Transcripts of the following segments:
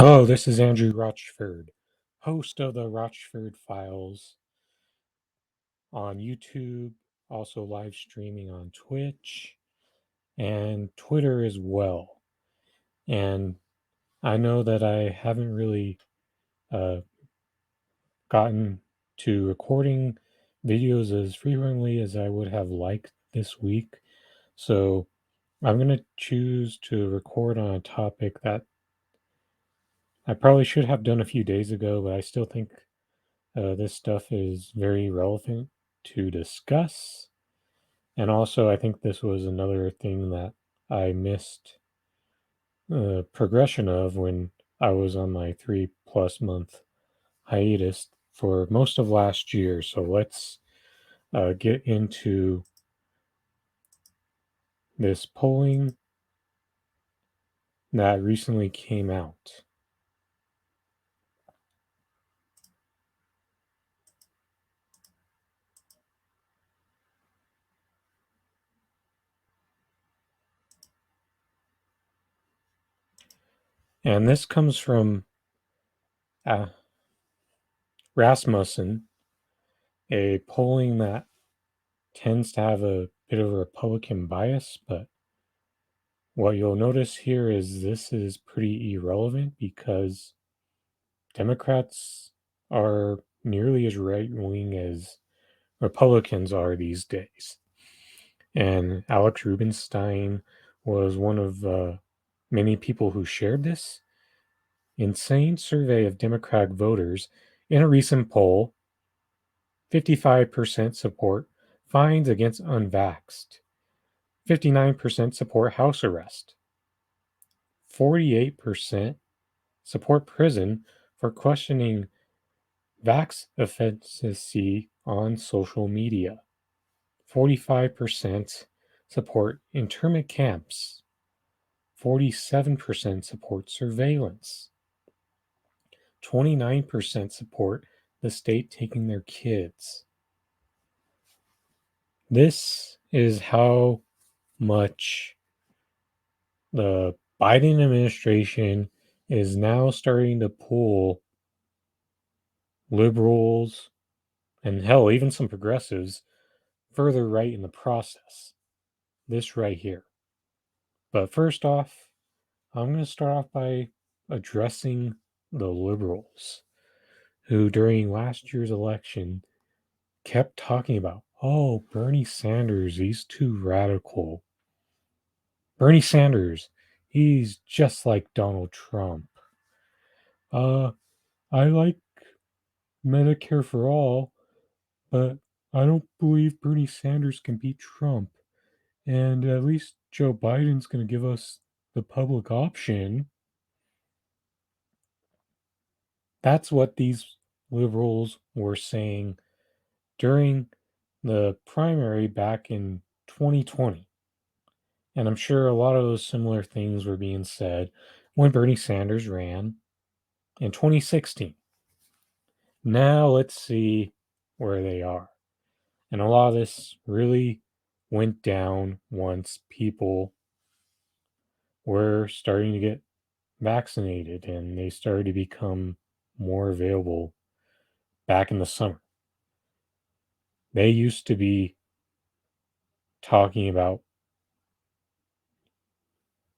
Hello, this is Andrew Rochford, host of the Rochford Files on YouTube, also live streaming on Twitch and Twitter as well. And I know that I haven't really uh, gotten to recording videos as frequently as I would have liked this week. So I'm going to choose to record on a topic that I probably should have done a few days ago, but I still think this stuff is very relevant to discuss. And also, I think this was another thing that I missed progression of when I was on my 3+ month hiatus for most of last year. So let's get into this polling that recently came out. And this comes from uh, Rasmussen, a polling that tends to have a bit of a Republican bias, but what you'll notice here is this is pretty irrelevant because Democrats are nearly as right wing as Republicans are these days. And Alex Rubinstein was one of many people who shared this insane survey of Democratic voters in a recent poll. 55% support fines against unvaxxed, 59% support house arrest, 48% support prison for questioning vax efficacy on social media. 45% support internment camps. 47% support surveillance. 29% support the state taking their kids. This is how much the Biden administration is now starting to pull liberals and hell, even some progressives further right in the process. This right here. But first off, I'm going to start off by addressing the liberals who, during last year's election, kept talking about, oh, Bernie Sanders, he's too radical. Bernie Sanders, he's just like Donald Trump. Uh, I like Medicare for all, but I don't believe Bernie Sanders can beat Trump. And at least Joe Biden's going to give us the public option. That's what these liberals were saying during the primary back in 2020. And I'm sure a lot of those similar things were being said when Bernie Sanders ran in 2016. Now let's see where they are. And a lot of this really went down once people were starting to get vaccinated and they started to become more available back in the summer. They used to be talking about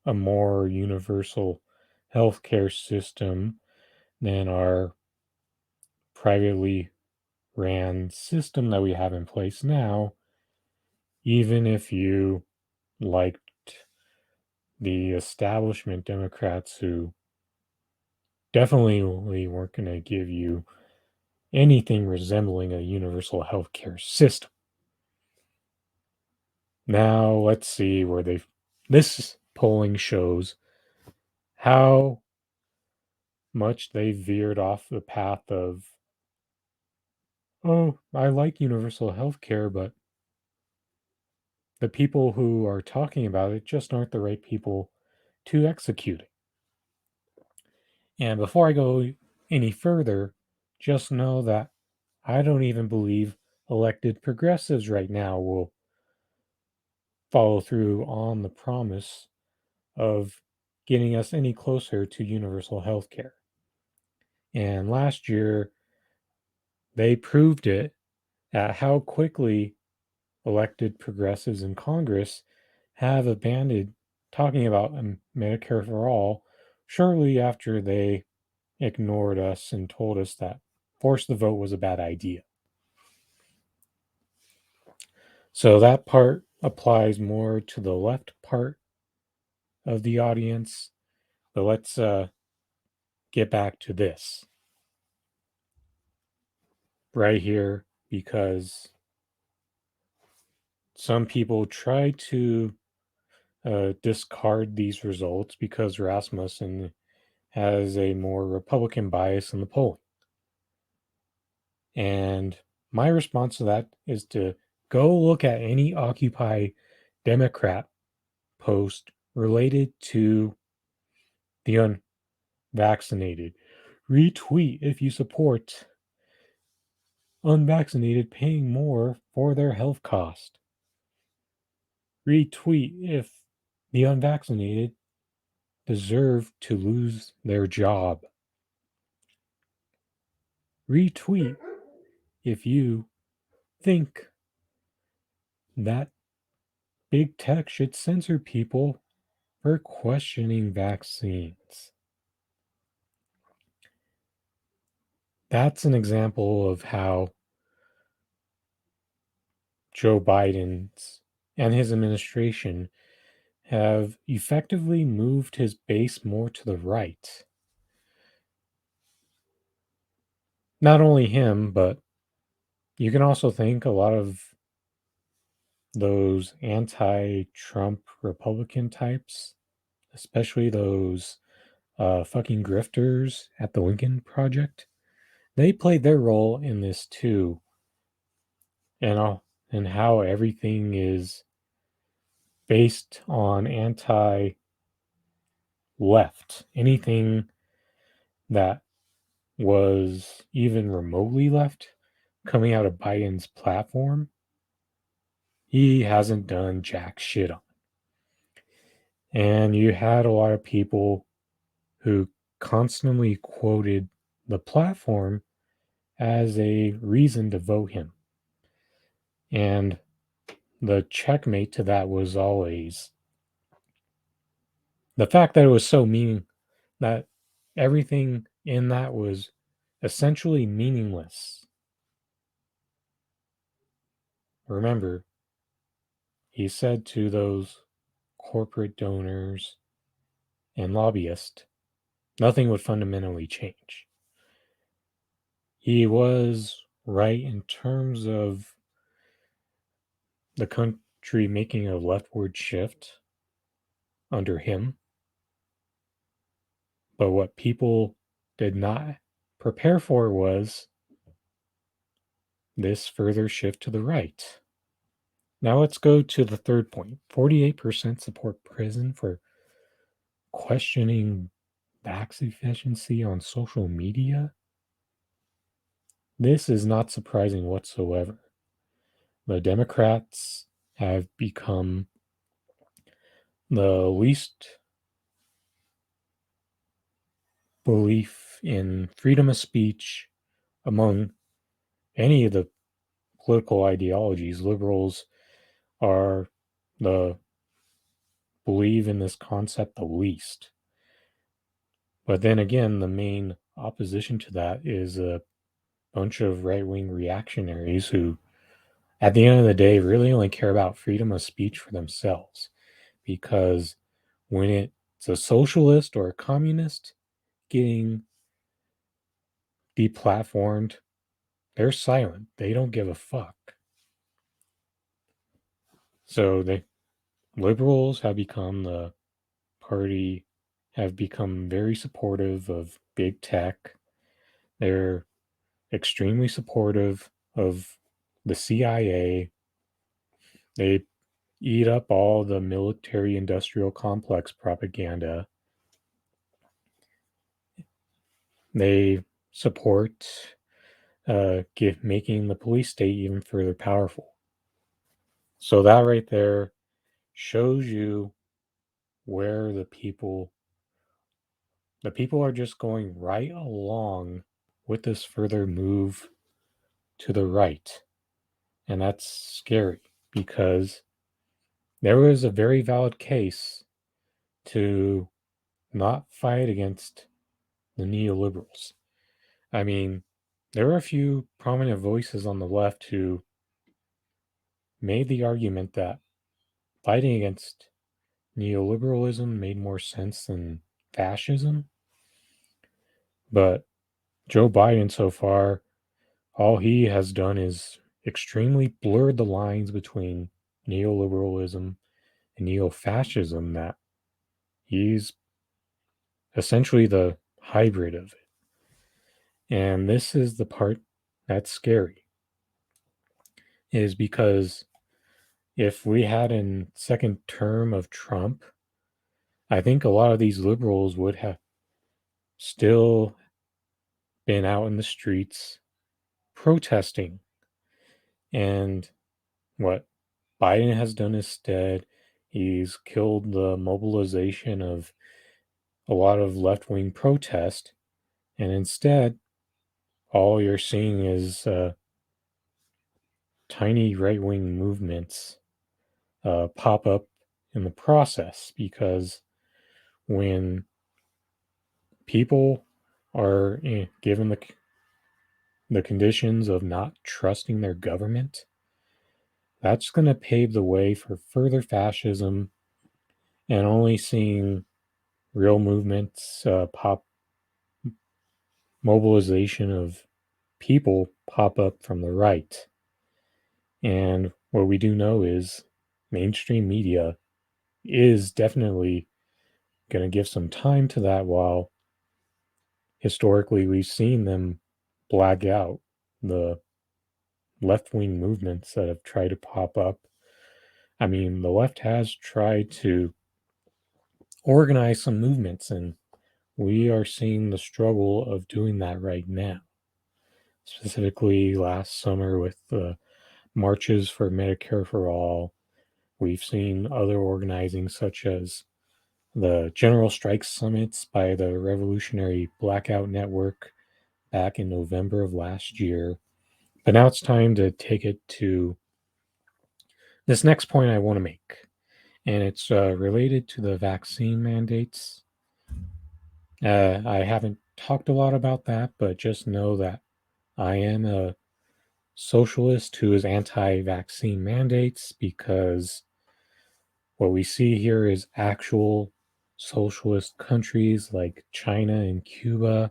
a more universal healthcare system than our privately ran system that we have in place now, even if you liked the establishment Democrats who definitely weren't going to give you anything resembling a universal healthcare system. Now let's see where this polling shows how much they veered off the path of, oh, I like universal healthcare, but the people who are talking about it just aren't the right people to execute it. And before I go any further, just know that I don't even believe elected progressives right now will follow through on the promise of getting us any closer to universal health care. And last year, they proved it at how quickly elected progressives in Congress have abandoned talking about Medicare for all shortly after they ignored us and told us that force the vote was a bad idea. So that part applies more to the left part of the audience. But let's get back to this right here, because some people try to discard these results because Rasmussen has a more Republican bias in the polling. And my response to that is to go look at any Occupy Democrat post related to the unvaccinated. Retweet if you support unvaccinated paying more for their health cost. Retweet if the unvaccinated deserve to lose their job. Retweet if you think that big tech should censor people for questioning vaccines. That's an example of how Joe Biden's and his administration have effectively moved his base more to the right. Not only him, but you can also think a lot of those anti-Trump Republican types, especially those fucking grifters at the Lincoln Project. They played their role in this too, and how everything is based on anti-left. Anything that was even remotely left coming out of Biden's platform, he hasn't done jack shit on. And you had a lot of people who constantly quoted the platform as a reason to vote him. And the checkmate to that was always the fact that it was so that everything in that was essentially meaningless. Remember, he said to those corporate donors and lobbyists, nothing would fundamentally change. He was right in terms of the country making a leftward shift under him. But what people did not prepare for was this further shift to the right. Now let's go to the third point. 48% support prison for questioning vax efficiency on social media. This is not surprising whatsoever. The Democrats have become the least belief in freedom of speech among any of the political ideologies. Liberals are the believe in this concept the least. But then again, the main opposition to that is a bunch of right-wing reactionaries who, at the end of the day, really only care about freedom of speech for themselves. Because when it's a socialist or a communist getting deplatformed, they're silent. They don't give a fuck. So the liberals have become the party, have become very supportive of big tech. They're extremely supportive of the CIA. They eat up all the military industrial complex propaganda. They support making the police state even further powerful. So that right there shows you where the people the people are just going right along with this further move to the right. And that's scary because there was a very valid case to not fight against the neoliberals. I mean, there were a few prominent voices on the left who made the argument that fighting against neoliberalism made more sense than fascism. But Joe Biden, so far, all he has done is extremely blurred the lines between neoliberalism and neo fascism, that he's essentially the hybrid of it. And this is the part that's scary, is because if we had a second term of Trump, I think a lot of these liberals would have still been out in the streets protesting. And what Biden has done instead, he's killed the mobilization of a lot of left wing protest. And instead, all you're seeing is tiny right wing movements pop up in the process, because when people are given the conditions of not trusting their government, that's going to pave the way for further fascism, and only seeing real movements mobilization of people pop up from the right. And what we do know is mainstream media is definitely going to give some time to that, while historically we've seen them black out the left wing movements that have tried to pop up. I mean, the left has tried to organize some movements, and we are seeing the struggle of doing that right now. Specifically, last summer with the marches for Medicare for All, we've seen other organizing such as the General Strike Summits by the Revolutionary Blackout Network back in November of last year. But now it's time to take it to this next point I want to make, and it's related to the vaccine mandates. I haven't talked a lot about that, but just know that I am a socialist who is anti vaccine mandates, because what we see here is actual socialist countries like China and Cuba,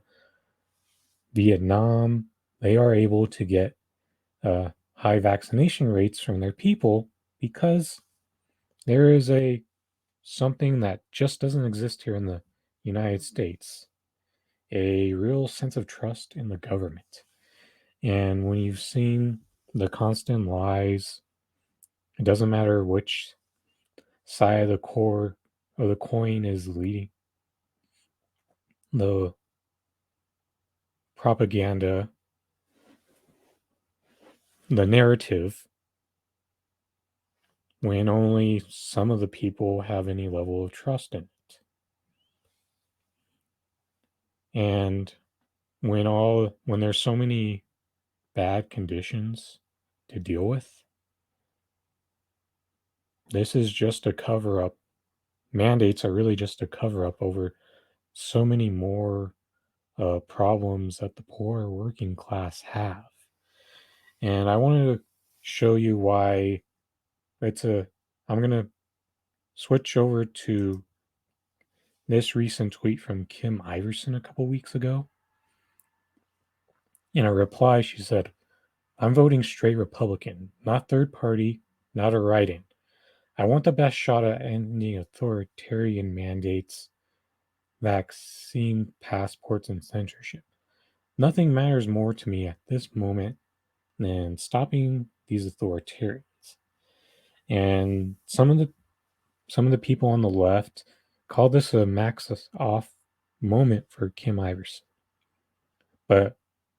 Vietnam. They are able to get high vaccination rates from their people because there is a something that just doesn't exist here in the United States, a real sense of trust in the government. And when you've seen the constant lies, it doesn't matter which side of the core of the coin is leading the propaganda, the narrative, when only some of the people have any level of trust in it. And when there's so many bad conditions to deal with, this is just a cover up. Mandates are really just a cover up over so many more problems that the poor working class have. And I wanted to show you why it's a. I'm going to switch over to this recent tweet from Kim Iversen a couple weeks ago. In a reply, she said, "I'm voting straight Republican, not third party, not a write in. I want the best shot at ending authoritarian mandates, vaccine passports, and censorship. Nothing matters more to me at this moment than stopping these authoritarians." And some of the people on the left call this a max off moment for Kim Iversen. But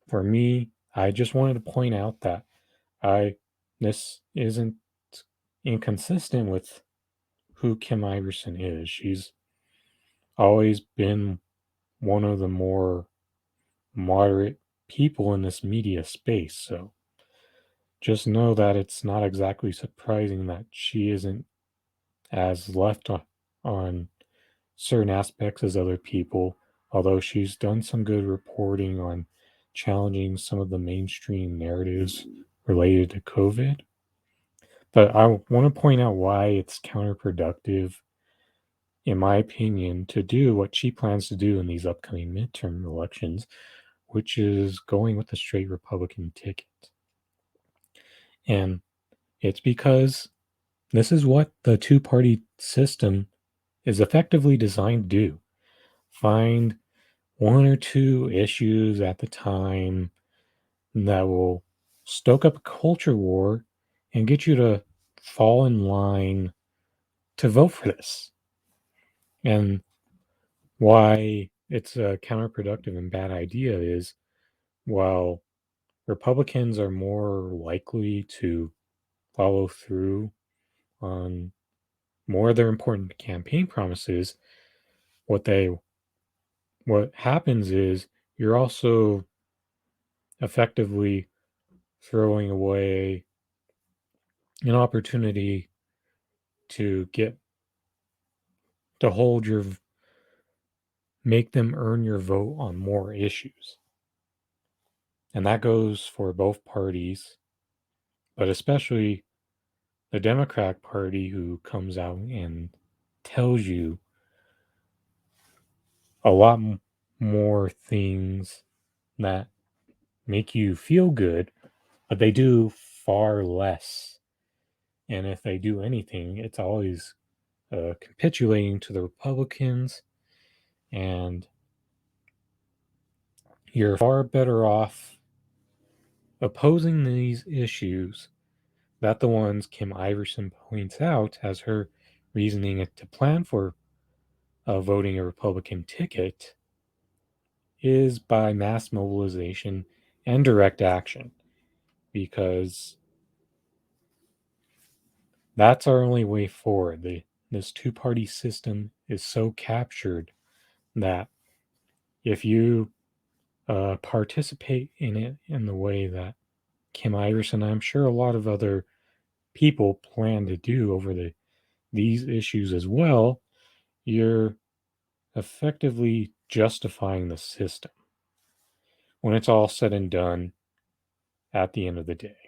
for me, I just wanted to point out that I this isn't inconsistent with who Kim Iversen is. She's always been one of the more moderate people in this media space. So just know that it's not exactly surprising that she isn't as left on certain aspects as other people, although she's done some good reporting on challenging some of the mainstream narratives related to COVID. But I want to point out why it's counterproductive, in my opinion, to do what she plans to do in these upcoming midterm elections, which is going with a straight Republican ticket. And it's because this is what the two party system is effectively designed to do: find one or two issues at the time that will stoke up a culture war and get you to fall in line to vote for this. And why it's a counterproductive and bad idea is, while Republicans are more likely to follow through on more of their important campaign promises, what they what happens is you're also effectively throwing away an opportunity to get to hold your make them earn your vote on more issues. And that goes for both parties, but especially the Democratic Party, who comes out and tells you a lot more things that make you feel good, but they do far less. And if they do anything, it's always capitulating to the Republicans, and you're far better off opposing these issues that the ones Kim Iversen points out as her reasoning to plan for voting a Republican ticket is by mass mobilization and direct action, because that's our only way forward. This two party system is so captured that if you participate in it in the way that Kim Iversen, I'm sure a lot of other people plan to do over these issues as well, you're effectively justifying the system when it's all said and done at the end of the day.